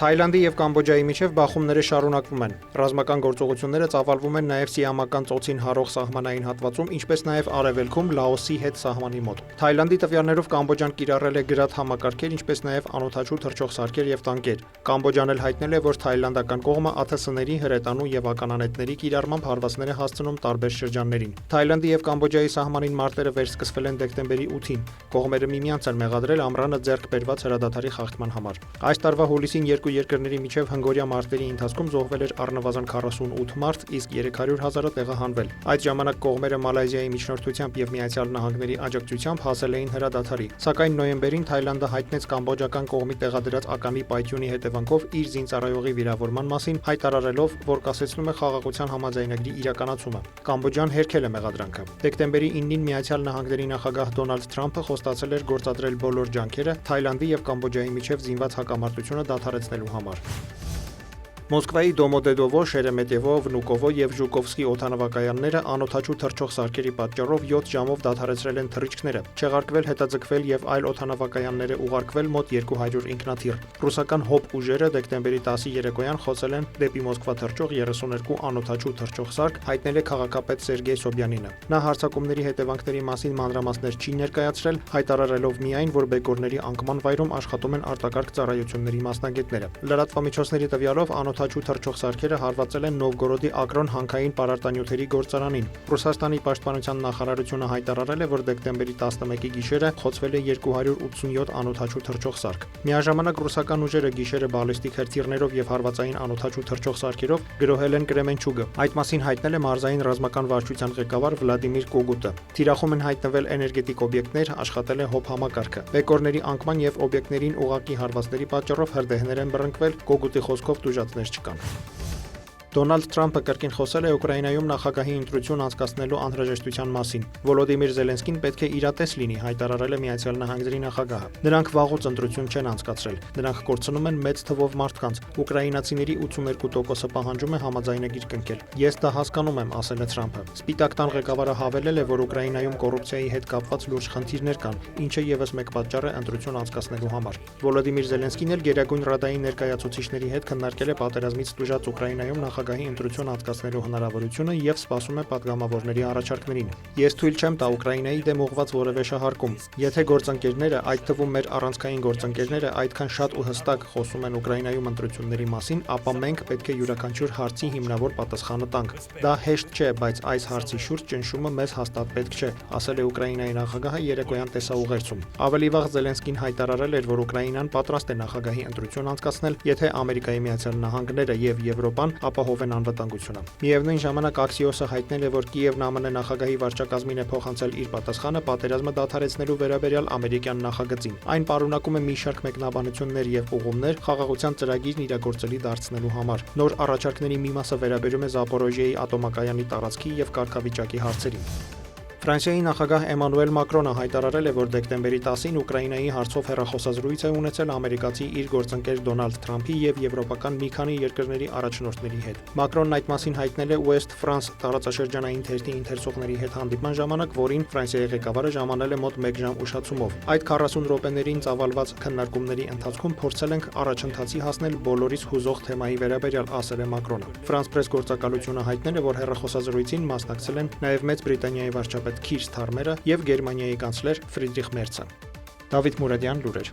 Թայլանդի և Կամբոջայի միջև բախումները շարունակվում են։ Ռազմական գործողությունները ծավալվում են նաև Սիամական ծոցին հարող սահմանային հատվածում, ինչպես նաև արևելքում Լաոսի հետ սահմանի մոտ։ Թայլանդի տվյալներով Կամբոջան կիրառել է գրադ համակարգեր, ինչպես նաև անօդաչու թռչող սարքեր և տանկեր։ Կամբոջան էլ հայտնել է, որ թայլանդական կողմը ԱԹՍ-ների, հրետանու և ականանետերի կիրառմամբ հարվածներ է հասցնում տարբեր շրջաններին։ Թայլանդի և Կամբոջայի սահմանին մարտերը վերսկսվել են դեկտեմբերի 8-ին։ Կողմերը միմյանց են մեղադրել ամռանը ձեռք բերված հրադադարի խախտման համար։ Այս տարվա հուլիսին երկու երկրների միջև հնգօրյա մարտերի ընթացքում զոհվել էր առնվազն 48 մարդ, իսկ 300,000-ը տեղահանվել։ Այդ ժամանակ կողմերը Մալայզիայի միջնորդությամբ և Միացյալ Նահանգների աջակցությամբ հասել էին հրադադարի, սակայն նոյեմբերին Թայլանդը հայտնեց կամբոջական կողմի տեղադրած ակամի պայթյունի հետևանքով իր զինծառայողի վիրավորման մասին, հայտարարելով, որ կասեցնում է խաղաղության համաձայնագրի իրականացումը։ Կամբոջան հերքել է մեղադրանքը։ Դեկտեմբերի 9-ին Միացյալ Նահանգների նախագահ Դոնալդ Թրամփը խոստացել էր գործադրել բոլոր ջանքերը Թայլանդի և Կամբոջայի միջև զինված հակամարտությունը դադարեցնելու համար։ Մոսկվայի Դոմոդեդովո, Շերեմետևո, Վնուկովո և Ժուկովսկի օդանավակայանները անօդաչու թռչող սարքերի պատճառով 7 ժամով դադարեցրել են թռիչքները, չեղարկվել, հետաձգվել և այլ օդանավակայաններ ուղարկվել մոտ 200 ինքնաթիռ։ Ռուսական ՀՕՊ ուժերը դեկտեմբերի 10-ի երեկոյան խոսել են դեպի Մոսկվա թռչող 32 անօդաչու թռչող սարք, հայտնել է քաղաքապետ Սերգեյ Սոբյանինը։ Նա հարձակումների հետևանքների մասին մանրամասներ չի ներկայացրել, հայտարարելով միայն, որ բեկորների անկման վայրում աշխատում են արտակարգ ծառայությունների մասնագետները։ Լրատվամիջոցների տվյալով անօդաչու թռչող սարքերը հարվածել են Նովգորոդի Ակրոն հանքային պարարտանյութերի գործարանին։ Ռուսաստանի պաշտպանության նախարարությունը հայտարարել է, որ դեկտեմբերի 11-ի գիշերը խոցվել է 287 անօդաչու թռչող սարք։ Միաժամանակ ռուսական ուժերը գիշերը բալիստիկ հրթիռներով և հարվածային անօդաչու թռչող սարքերով գրոհել են Կրեմենչուգը։ Այդ մասին հայտնել է մարզային ռազմական վարչության ղեկավար Վլադիմիր Կոգուտը։ Թիրախում են հայտնվել էներգետիկ օբյեկտներ, աշխատել է ՀՕՊ համակարգը։ Բեկորների անկման և օբյեկտներին ուղղակի հարվածների պատճառով հրդեհներ են բռնկվել, Կոգուտի խոսքով տուժածներ չկան։ Դոնալդ Թրամփը կրկին խոսել է Ուկրաինայում նախագահի ընտրություն անցկացնելու անհրաժեշտության մասին։ Վոլոդիմիր Զելենսկին պետք է իրատես լինի, հայտարարել է Միացյալ Նահանգների նախագահը։ Նրանք վաղուց ընտրություն չեն անցկացրել։ Նրանք կորցնում են մեծ թվով մարդկանց։ Ուկրաինացիների 82%-ը պահանջում է համաձայնագիր կնքել։ Ես դա հասկանում եմ, ասել է Թրամփը։ Սպիտակ տան ղեկավարը հավելել է, որ Ուկրաինայում կոռուպցիայի հետ կապված լուրջ խնդիրներ կան, ինչը ևս մեկ պատճառ է ընտրություն անցկացնելու համար։ Վոլոդիմիր Զելենսկին էլ Գերագույն Ռադայի ներկայացուցիչների հետ քննարկել է պատերազմից տուժած Ուկրաինայում նախագահի ընտրություն անցկացնելու հնարավորությունը և սպասում է պատգամավորների առաջարկներին։ Ես թույլ չեմ տա Ուկրաինայի դեմ ուղղված որևէ շահարկում։ Եթե գործընկերները, այդ թվում մեր առանցքային գործընկերները այդքան շատ ու հստակ խոսում են Ուկրաինայում ընտրությունների մասին, ապա մենք պետք է յուրաքանչյուր հարցի հիմնավոր պատասխանը տանք։ Դա հեշտ չէ, բայց այս հարցի շուրջ ճնշումը մեզ հաստատ պետք չէ, ասել է Ուկրաինայի նախագահը երեկոյան տեսաուղերձում։ Ավելի վաղ Զելենսկին հայտարարել էր, որ Ուկրաինան պատրաստ է նախագահի ընտրություն անցկացնել, եթե Ամերիկայի Միացյալ Նահանգները և Եվրոպան ապահովեն անվտանգությունը։ Միևնույն ժամանակ Axios-ը հայտնել է, որ Կիևն ԱՄՆ նախագահի վարչակազմին է փոխանցել իր պատասխանը պատերազմը դադարեցնելու վերաբերյալ ամերիկյան նախագծին։ Այն պարունակում է մի շարք մեկնաբանություններ և ուղումներ խաղաղության ծրագիրն իրագործելի դարձնելու համար։ Նոր առաջարկների մի մասը վերաբերում է Զապորոժիեի ատոմակայանի տարածքի և կարգավիճակի հարցերին։ Ֆրանսիայի նախագահ Էմանուել Մակրոնը հայտարարել է, որ դեկտեմբերի 10-ին Ուկրաինայի հարցով հեռախոսազրույց է ունեցել ամերիկացի իր գործընկեր Դոնալդ Թրամփի և եվրոպական մի քանի երկրների առաջնորդների հետ։ Մակրոնն այդ մասին հայտնել է West France տարածաշրջանային թերթի ընթերցողների հետ հանդիպման ժամանակ, որին Ֆրանսիայի ղեկավարը ժամանել է մոտ 1 ժամ ուշացումով։ Այդ 40 րոպեներին ծավալված քննարկումների ընթացքում փորձել ենք առաջընթացի հասնել բոլորիս հուզող թեմայի վերաբերյալ, ասել է Մակրոնը։ France Press գործակալությունը հայտնել է, որ հեռախոսազրույցին մասնակցել են նաև Մեծ Բրիտանիայի վարչապետ Քիր Սթարմերը և Գերմանիայի կանցլեր Ֆրիդրիխ Մերցը։ Դավիթ Մուրադյան, լուրեր։